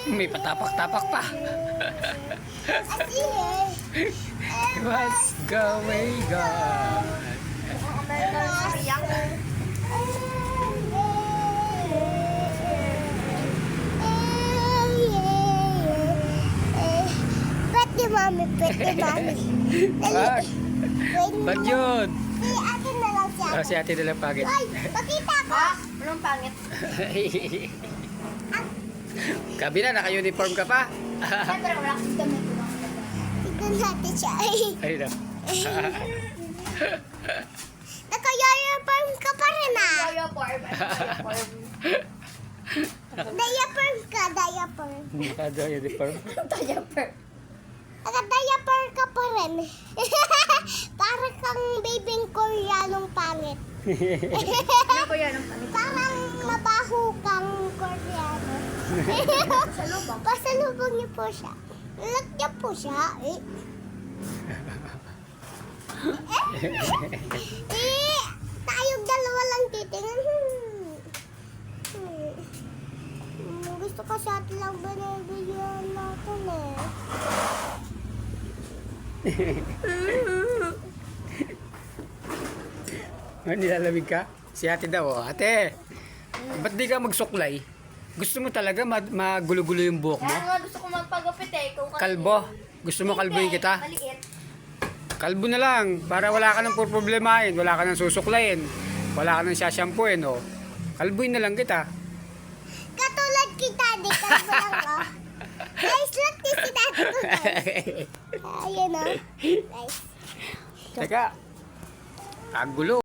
May patapak-tapak pa. What's going on? Pwede mami. Wag. Ba't yun? Si ate na lang siya. Oh, si ate nalang pagit. Ay, pakita ko. Anong pangit? Kabila, naka-uniform ka pa. Siyempre, wala kasing damit. Tignan natin siya. Ay na. Naka-uniform ka pa rin ah. Diaperm. Diaper ka, diaper. Naka-uniform. Diaper. Naka-diaper ka pa rin. Para kang babing Koreanong pangit. Ano ko yan ang pangit? Parang mabaho kang Koreano. Pasalubong niyo po siya. Lagyan po siya. Tayong dalawa lang titingin. Gusto ko sa atin lang binibigyan natin eh. Nilalamig ka? Si ate daw. Oh, ate, ba't di ka magsuklay? Gusto mo talaga magulo-gulo yung buhok mo? Kaya nga gusto ko magpagupit eh. Kung Kalbo? Gusto mo kalbuhin kita? Maliit. Kalbo na lang, para wala ka nang problemahin, wala ka nang susuklayin, wala ka nang sasampuin, oh. Kalbuhin na lang kita. Katulad kita, di ka lang oh. Nice lang din si dati ko guys. Ayun oh. Nice. Teka, kagulo.